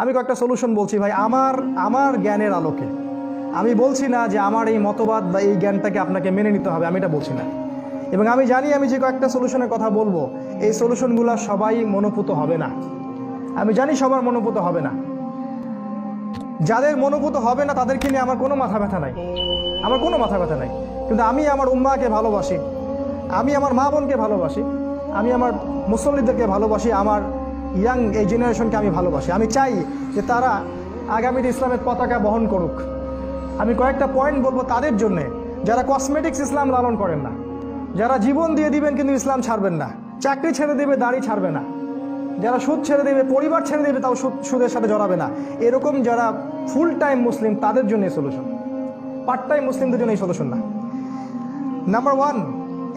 আমি কয়েকটা সলিউশন বলছি ভাই আমার আমার জ্ঞানের আলোকে। আমি বলছি না যে আমার এই মতবাদ বা এই জ্ঞানটাকে আপনাকে মেনে নিতে হবে, আমি এটা বলছি না। এবং আমি জানি আমি যে কয়েকটা সলিউশনের কথা বলবো এই সলিউশনগুলো সবাই মনোপুত হবে না। আমি জানি সবার মনোপুত হবে না। যাদের মনোপুত হবে না তাদেরকে নিয়ে আমার কোনো মাথা ব্যথা নাই, আমার কোনো মাথা ব্যথা নাই। কিন্তু আমি আমার উম্মাকে ভালোবাসি, আমি আমার মা বোনকে ভালোবাসি, আমি আমার মুসল্লিদেরকে ভালোবাসি, আমার ইয়াং এই জেনারেশনকে আমি ভালোবাসি। আমি চাই যে তারা আগামীতে ইসলামের পতাকা বহন করুক। আমি কয়েকটা পয়েন্ট বলবো তাদের জন্যে যারা কসমেটিক্স ইসলাম লালন করেন না, যারা জীবন দিয়ে দিবেন কিন্তু ইসলাম ছাড়বেন না, চাকরি ছেড়ে দেবে দাড়ি ছাড়বে না, যারা সুদ ছেড়ে দেবে, পরিবার ছেড়ে দেবে তাও সুদের সাথে জড়াবে না, এরকম যারা ফুল টাইম মুসলিম তাদের জন্য এই সলিউশন, পার্ট টাইম মুসলিমদের জন্য এই সলিউশন না। নাম্বার ওয়ান,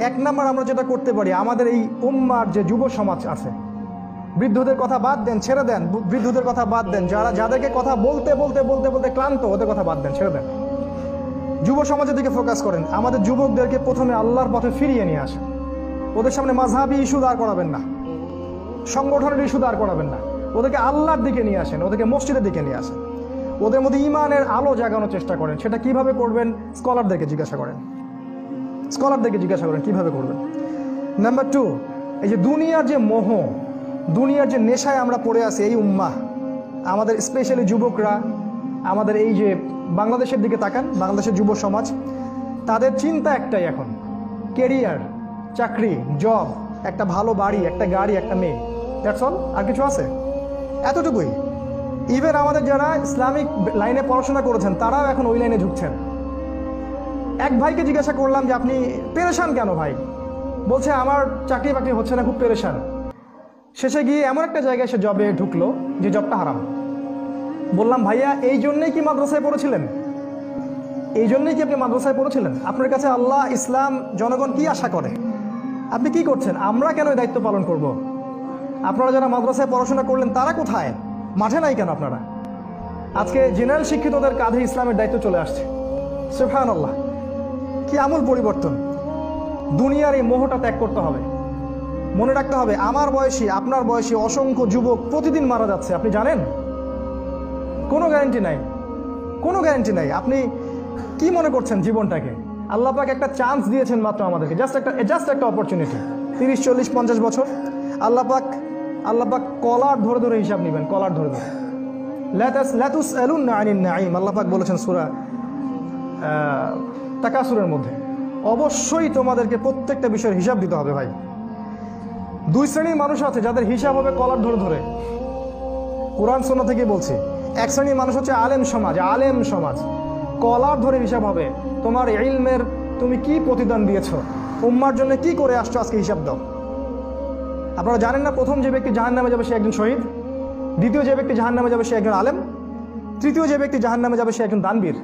এক নাম্বার আমরা যেটা করতে পারি, আমাদের এই উম্মার যে যুব সমাজ আছে, বৃদ্ধদের কথা বাদ দেন, ছেড়ে দেন, বৃদ্ধদের কথা বাদ দেন, যাদেরকে কথা বলতে বলতে বলতে বলতে ক্লান্ত, ওদের কথা বাদ দেন, ছেড়ে দেন। যুব সমাজের দিকে ফোকাস করেন। আমাদের যুবকদেরকে প্রথমে আল্লাহর পথে ফিরিয়ে নিয়ে আসেন। ওদের সামনে মাযহাবি ইস্যু দাঁড় করাবেন না, সংগঠনের ইস্যু দাঁড় করাবেন না, ওদেরকে আল্লাহর দিকে নিয়ে আসেন, ওদেরকে মসজিদের দিকে নিয়ে আসেন, ওদের মধ্যে ঈমানের আলো জাগানোর চেষ্টা করেন। সেটা কিভাবে করবেন স্কলারদেরকে জিজ্ঞাসা করেন, স্কলারদেরকে জিজ্ঞাসা করেন কিভাবে করবেন। নাম্বার টু, এই যে দুনিয়ার যে মোহ, দুনিয়ার যে নেশায় আমরা পড়ে আছি এই উম্মাহ, আমাদের স্পেশালি যুবকরা, আমাদের এই যে বাংলাদেশের দিকে তাকান, বাংলাদেশের যুব সমাজ, তাদের চিন্তা একটাই এখন, কেরিয়ার, চাকরি, জব, একটা ভালো বাড়ি, একটা গাড়ি, একটা মেয়ে, দ্যাটস অল। আর কিছু আছে? এতটুকুই। ইভেন আমাদের যারা ইসলামিক লাইনে পড়াশোনা করেছেন তারাও এখন ওই লাইনে ঢুকছেন। এক ভাইকে জিজ্ঞাসা করলাম যে আপনি পেরেশান কেন ভাই? বলছে আমার চাকরি বাকরি হচ্ছে না, খুব পেরেশান। শেষে গিয়ে এমন একটা জায়গায় সে জবে ঢুকলো যে জবটা হারাম। বললাম ভাইয়া এই জন্যই কি মাদ্রাসায় পড়েছিলেন? এই জন্যই কি আপনি মাদ্রাসায় পড়েছিলেন? আপনার কাছে আল্লাহ, ইসলাম, জনগণ কি আশা করে? আপনি কি করছেন? আমরা কেন এই দায়িত্ব পালন করব? আপনারা যারা মাদ্রাসায় পড়াশোনা করলেন তারা কোথায়? মাঠে নাই কেন আপনারা? আজকে জেনারেল শিক্ষিতদের কাঁধে ইসলামের দায়িত্ব চলে আসছে। সুবহানাল্লাহ, কি আমূল পরিবর্তন! দুনিয়ার এই মোহটা ত্যাগ করতে হবে। মনে রাখতে হবে আমার বয়সী, আপনার বয়সী অসংখ্য যুবক প্রতিদিন মারা যাচ্ছে, আপনি জানেন? কোনো গ্যারান্টি নাই, কোনো গ্যারান্টি নাই। আপনি কি মনে করছেন জীবনটাকে? আল্লাহ পাক একটা চান্স দিয়েছেন মাত্র আমাদেরকে, জাস্ট একটা অপরচুনিটি। 30, 40, 50 বছর আল্লাহ পাক কলার ধরে ধরে হিসাব নেবেন, কলার ধরে ধরে। লা তুসআলুনা আনিন নাঈম, আল্লাহ পাক বলেছেন সূরা তাকাসুরের মধ্যে। অবশ্যই তোমাদেরকে প্রত্যেকটা বিষয়ের হিসাব দিতে হবে ভাই। দুই শ্রেণীর মানুষ আছে যাদের হিসাব হবে কলার ধরে ধরে, কোরআন সুন্নাহ থেকে বলছি। এক শ্রেণীর মানুষ হচ্ছে আলেম সমাজ, কলার ধরে হিসাব হবে। তোমার ইলমের তুমি কি প্রতিদান দিয়েছো, উম্মার জন্য কি করে আসছো, আজকে হিসাব দাও। আপনারা জানেন না প্রথম যে ব্যক্তি জাহান্নামে যাবে সে একজন শহীদ, দ্বিতীয় যে ব্যক্তি জাহান্নামে যাবে সে একজন আলেম, তৃতীয় যে ব্যক্তি জাহান্নামে যাবে সে একজন দানবীর।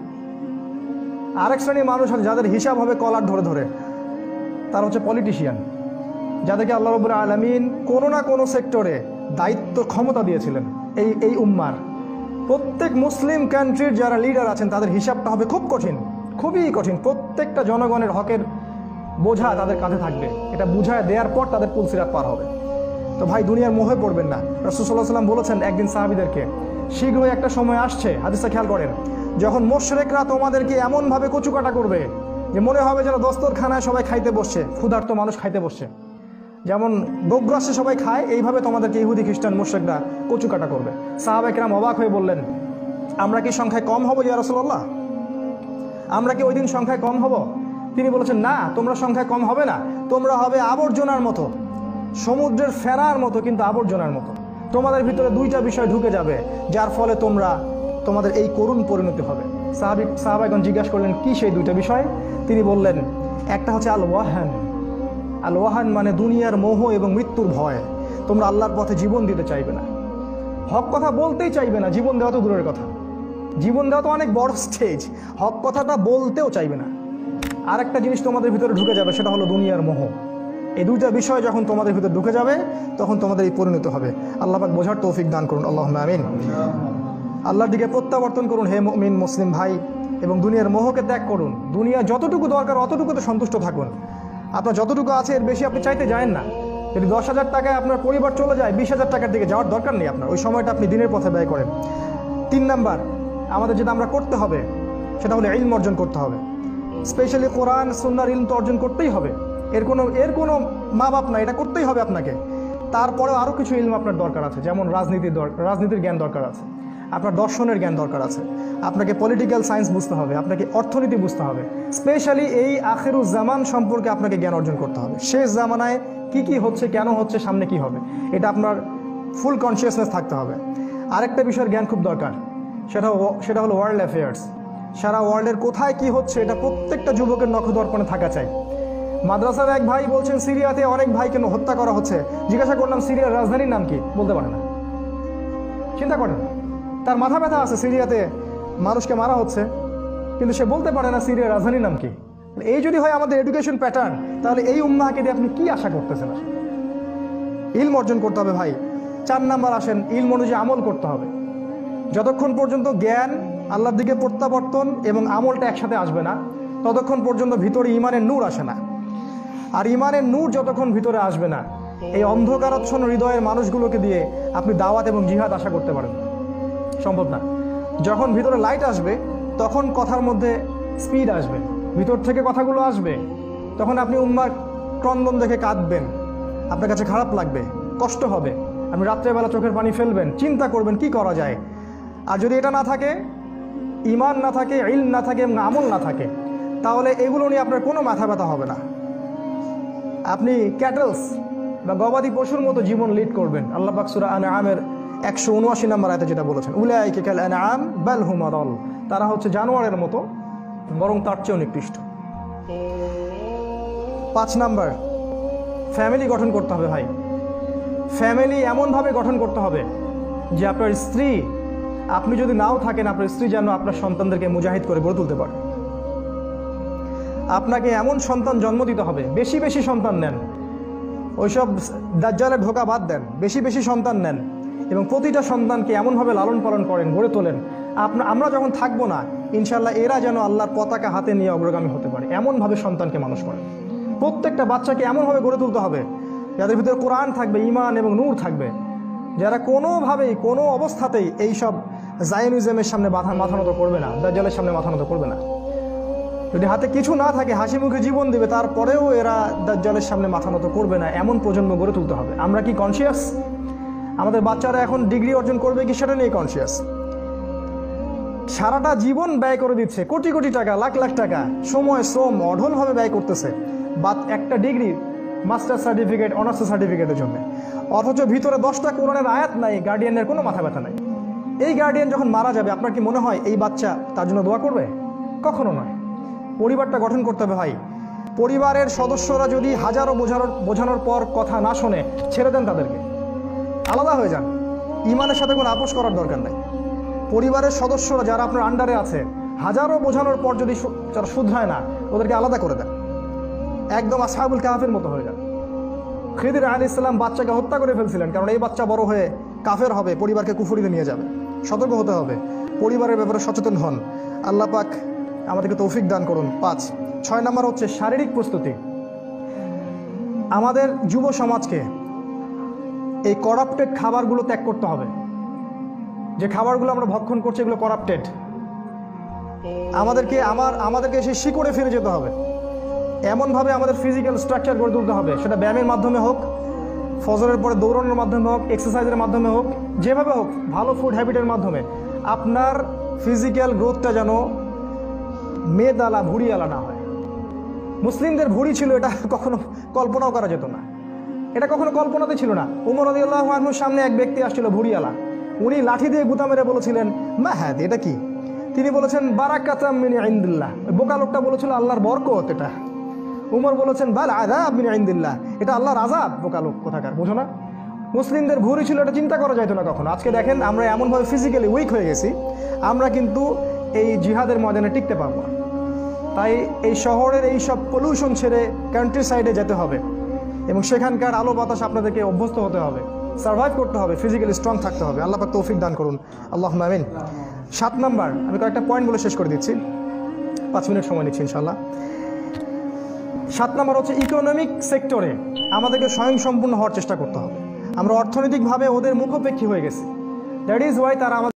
আরেক শ্রেণীর মানুষ আছে যাদের হিসাব হবে কলার ধরে ধরে, তারা হচ্ছে পলিটিশিয়ান, যাদেরকে আল্লাহ রাব্বুল আলামিন কোনো না কোনো সেক্টরে দায়িত্ব ক্ষমতা দিয়েছিলেন। এই উম্মার প্রত্যেক মুসলিম কান্ট্রির যারা লিডার আছেন তাদের হিসাবটা হবে খুব কঠিন, খুবই কঠিন। প্রত্যেকটা জনগণের হকের বোঝা তাদের কাঁধে থাকবে, এটা বুঝায় দেওয়ার পর তাদের পুলসিরাত পার হবে। তো ভাই দুনিয়ার মোহে পড়বেন না। রাসূল সাল্লাল্লাহু আলাইহি ওয়াসাল্লাম বলেছেন একদিন সাহাবীদেরকে, শীঘ্রই একটা সময় আসছে, হাদিসটা খেয়াল করেন, যখন মুশরিকরা তোমাদেরকে এমনভাবে কচুকাটা করবে যে মনে হবে যেন দস্তরখানায় সবাই খাইতে বসছে, ক্ষুধার্ত মানুষ খাইতে বসছে, যেমন ভোগগ্রাসে সবাই খায়, এইভাবে তোমাদেরকে ইহুদি খ্রিস্টান মুশরিকরা কচুকাটা করবে। সাহাবায়ে কেরাম অবাক হয়ে বললেন, আমরা কি সংখ্যায় কম হব ইয়া রাসূলুল্লাহ? আমরা কি ওই দিন সংখ্যায় কম হব? তিনি বলেছেন না, তোমরা সংখ্যায় কম হবে না, তোমরা হবে আবর্জনার মতো, সমুদ্রের ফেনার মতো, কিন্তু আবর্জনার মতো। তোমাদের ভিতরে দুইটা বিষয় ঢুকে যাবে যার ফলে তোমাদের এই করুণ পরিণতি হবে। সাহাবাগণ জিজ্ঞাসা করলেন কি সেই দুইটা বিষয়? তিনি বললেন একটা হচ্ছে আল ওয়াহান মানে দুনিয়ার মোহ এবং মৃত্যুর ভয়। তোমরা আল্লাহর পথে জীবন দিতে চাইবে না, হক কথা বলতেই চাইবে না, জীবন দেওয়া তো দূরের কথা, জীবন দেওয়া তো অনেক বড় স্টেজ, হক কথাটা বলতেও চাইবে না। আর একটা জিনিস তোমাদের ভিতরে ঢুকে যাবে, সেটা হলো দুনিয়ার মোহ। এই দুইটা বিষয় যখন তোমাদের ভিতরে ঢুকে যাবে তখন তোমাদের এই পরিণতি হবে। আল্লাহ পাক বোঝার তৌফিক দান করুন, আল্লাহুম্মা আমিন। আল্লাহর দিকে প্রত্যাবর্তন করুন হে মুমিন মুসলিম ভাই, এবং দুনিয়ার মোহকে ত্যাগ করুন। দুনিয়া যতটুকু দরকার অতটুকুতে সন্তুষ্ট থাকুন। আপনার যতটুকু আছে এর বেশি আপনি চাইতে যায়েন না। যদি 10,000 টাকায় আপনার পরিবার চলে যায়, 20,000 টাকার দিকে যাওয়ার দরকার নেই আপনার, ওই সময়টা আপনি দিনের পথে ব্যয় করেন। 3 নাম্বার আমাদের যেটা আমরা করতে হবে সেটা হলো ইলম অর্জন করতে হবে। স্পেশালি কোরআন সুন্নাহর ইলম তো অর্জন করতেই হবে, এর কোনো মা বাপ না, এটা করতেই হবে আপনাকে। তারপরেও আরও কিছু ইলম আপনার দরকার আছে, যেমন রাজনীতির জ্ঞান দরকার আছে, আপনার দর্শনের জ্ঞান দরকার আছে, আপনাকে পলিটিক্যাল সায়েন্স বুঝতে হবে, আপনাকে অর্থনীতি বুঝতে হবে। স্পেশালি এই আখিরুজ জামান সম্পর্কে আপনাকে জ্ঞান অর্জন করতে হবে। শেষ জামানায় কি হচ্ছে, কেন হচ্ছে, সামনে কি হবে, এটা আপনার ফুল কনসিয়াসনেস থাকতে হবে। আরেকটা বিষয়ের জ্ঞান খুব দরকার, সেটা হলো ওয়ার্ল্ড অ্যাফেয়ার্স। সারা ওয়ার্ল্ডের কোথায় কি হচ্ছে এটা প্রত্যেকটা যুবকের নখদর্পণে থাকা চাই। মাদ্রাসার এক ভাই বলছেন সিরিয়াতে অনেক ভাইকে হত্যা করা হচ্ছে। জিজ্ঞাসা করলাম সিরিয়ার রাজধানীর নাম কি, বলতে পারে না। চিন্তা করেন, তার মাথা ব্যথা আছে, সিরিয়াতে মানুষকে মারা হচ্ছে, কিন্তু সে বলতে পারে না সিরিয়ার রাজধানীর নাম কি। এই যদি হয় আমাদের এডুকেশন প্যাটার্ন, তাহলে এই উম্মাহকে দিয়ে আপনি কি আশা করতেছেন? ইলম অর্জন করতে হবে ভাই। 4 নাম্বার আসেন, ইলম অনুযায়ী আমল করতে হবে। যতক্ষণ পর্যন্ত জ্ঞান, আল্লাহর দিকে প্রত্যাবর্তন এবং আমলটা একসাথে আসবে না, ততক্ষণ পর্যন্ত ভিতরে ইমানের নূর আসে না। আর ইমানের নূর যতক্ষণ ভিতরে আসবে না, এই অন্ধকারাচ্ছন্ন হৃদয়ের মানুষগুলোকে দিয়ে আপনি দাওয়াত এবং জিহাদ আশা করতে পারেন, সম্ভব না। যখন ভিতরে লাইট আসবে, তখন কথার মধ্যে স্পিড আসবে, ভিতর থেকে কথাগুলো আসবে, তখন আপনি উম্মার ক্রন্দন দেখে কাঁদবেন, আপনার কাছে খারাপ লাগবে, কষ্ট হবে, আপনি রাত্রেবেলা চোখের পানি ফেলবেন, চিন্তা করবেন কি করা যায়। আর যদি এটা না থাকে, ইমান না থাকে, ইলম না থাকে এবং আমল না থাকে, তাহলে এগুলো নিয়ে আপনার কোনো মাথা ব্যথা হবে না। আপনি ক্যাটেলস বা গবাদি পশুর মতো জীবন লিড করবেন। আল্লাহ পাক সূরা আনআমের 179 নম্বর আয়াতে যেটা বলেছেন, উলাইকা কাল আনআম বাল হুম আদাল, তারা হচ্ছে জানোয়ারের মতো, বরং তার চেয়েও নিকৃষ্ট। 5 নাম্বার, ফ্যামিলি গঠন করতে হবে ভাই। ফ্যামিলি এমনভাবে গঠন করতে হবে যে আপনার স্ত্রী, আপনি যদি নাও থাকেন, আপনার স্ত্রী যেন আপনার সন্তানদেরকে মুজাহিদ করে গড়ে তুলতে পারে। আপনাকে এমন সন্তান জন্ম দিতে হবে, বেশি বেশি সন্তান নেন, ওইসব দাজ্জালের ঢোকা বাদ দেন, বেশি বেশি সন্তান নেন এবং প্রতিটা সন্তানকে এমনভাবে লালন পালন করেন, গড়ে তোলেন, আমরা যখন থাকবো না, ইনশাল্লাহ এরা যেন আল্লাহর পতাকা হাতে নিয়ে অগ্রগামী হতে পারে, এমনভাবে সন্তানকে মানুষ করেন। প্রত্যেকটা বাচ্চাকে এমনভাবে গড়ে তুলতে হবে যাদের ভিতরে কোরআন থাকবে, ইমান এবং নূর থাকবে, যারা কোনোভাবেই কোনো অবস্থাতেই এইসব জায়নিজমের সামনে মাথা নত করবে না, দাজ্জালের সামনে মাথা নত করবে না। যদি হাতে কিছু না থাকে, হাসি মুখে জীবন দেবে, তারপরেও এরা দাজ্জালের সামনে মাথা নত করবে না, এমন প্রজন্ম গড়ে তুলতে হবে। আমরা কি কনসিয়াস? আমাদের বাচ্চারা এখন ডিগ্রি অর্জন করবে কি সেটা নিয়ে কনসিয়াস? সারাটা জীবন ব্যয় করে দিচ্ছে, কোটি কোটি টাকা, লাখ লাখ টাকা, সময় শ্রম অঢলভাবে ব্যয় করতেছে একটা ডিগ্রি, মাস্টার সার্টিফিকেট, অনার্স সার্টিফিকেটের জন্য, অথচ ভিতরে 10টা কোরআনের আয়াত নাই, গার্ডিয়ানের কোনো মাথা ব্যথা নাই। এই গার্ডিয়ান যখন মারা যাবে, আপনার কি মনে হয় এই বাচ্চা তার জন্য দোয়া করবে? কখনো নয়। পরিবারটা গঠন করতে হবে ভাই। পরিবারের সদস্যরা যদি হাজারো বোঝানোর পর কথা না শোনে, ছেড়ে দেন তাদেরকে, আলাদা হয়ে যান, ইমানের সাথে কোনো আপোষ করার দরকার নেই। পরিবারের সদস্যরা যারা আপনার আন্ডারে আছে, হাজারো বোঝানোর পর যদি যারা শুধরায় না, ওদেরকে আলাদা করে দেন, একদম আসহাবুল কাহাফের মতো হয়ে যান। খিদির আলাইহিস সালাম বাচ্চাকে হত্যা করে ফেলছিলেন, কারণ এই বাচ্চা বড় হয়ে কাফের হবে, পরিবারকে কুফরিতে নিয়ে যাবে। সতর্ক হতে হবে, পরিবারের ব্যাপারে সচেতন হন। আল্লাহ পাক আমাদেরকে তৌফিক দান করুন। 6 নাম্বার হচ্ছে শারীরিক প্রস্তুতি। আমাদের যুব সমাজকে এই করাপ্টেড খাবারগুলো ত্যাগ করতে হবে। যে খাবারগুলো আমরা ভক্ষণ করছি এগুলো করাপ্টেড। আমাদেরকে সেই শিকড়ে ফিরে যেতে হবে, এমনভাবে আমাদের ফিজিক্যাল স্ট্রাকচার গড়ে তুলতে হবে, সেটা ব্যায়ামের মাধ্যমে হোক, ফজরের পরে দৌড়ানোর মাধ্যমে হোক, এক্সারসাইজের মাধ্যমে হোক, যেভাবে হোক, ভালো ফুড হ্যাবিটের মাধ্যমে আপনার ফিজিক্যাল গ্রোথটা যেন মেদালা ভুড়িয়ালা না হয়। মুসলিমদের ভুড়ি ছিল, এটা কখনো কল্পনাও করা যেত না, এটা কখনো কল্পনাতে ছিল না। উমর রাদিয়াল্লাহু আনহুর সামনে এক ব্যক্তি আসছিল ভুড়িয়ালা, উনি লাঠি দিয়ে গুতা মেরে বলেছিলেন, মা হ্যাঁ এটা কি? তিনি বলেছেন বারাকাতাম মিন ইনদিল্লাহ। বোকা লোকটা বলেছিল আল্লাহর বরকত এটা। উমর বলেছেন বাল আযাব মিন ইনদিল্লাহ, এটা আল্লাহর আযাব। বোকা লোক কোথাকার, বোঝো না? মুসলিমদের ভুড়ি ছিল, এটা চিন্তা করা যেত না কখনো। আজকে দেখেন আমরা এমনভাবে ফিজিক্যালি উইক হয়ে গেছি, আমরা কিন্তু এই জিহাদের ময়দানে টিকতে পারবো না। তাই এই শহরের এই সব পলিউশন ছেড়ে কান্ট্রি সাইডে যেতে হবে এবং সেখানকার আলো বাতাস আপনাদেরকে অভ্যস্ত হতে হবে, সার্ভাইভ করতে হবে, ফিজিক্যালি স্ট্রং থাকতে হবে। আল্লাহ পাক তৌফিক দান করুন, আল্লাহুম্মা আমিন। 7 নাম্বার, আমি কয়েকটা পয়েন্ট বলে শেষ করে দিচ্ছি, 5 মিনিট সময় নিচ্ছি ইনশাআল্লাহ। 7 নম্বর হচ্ছে ইকোনমিক সেক্টরে আমাদেরকে স্বয়ংসম্পূর্ণ হওয়ার চেষ্টা করতে হবে। আমরা অর্থনৈতিকভাবে ওদের মুখাপেক্ষী হয়ে গেছি। দ্যাট ইজ ওয়াই তারা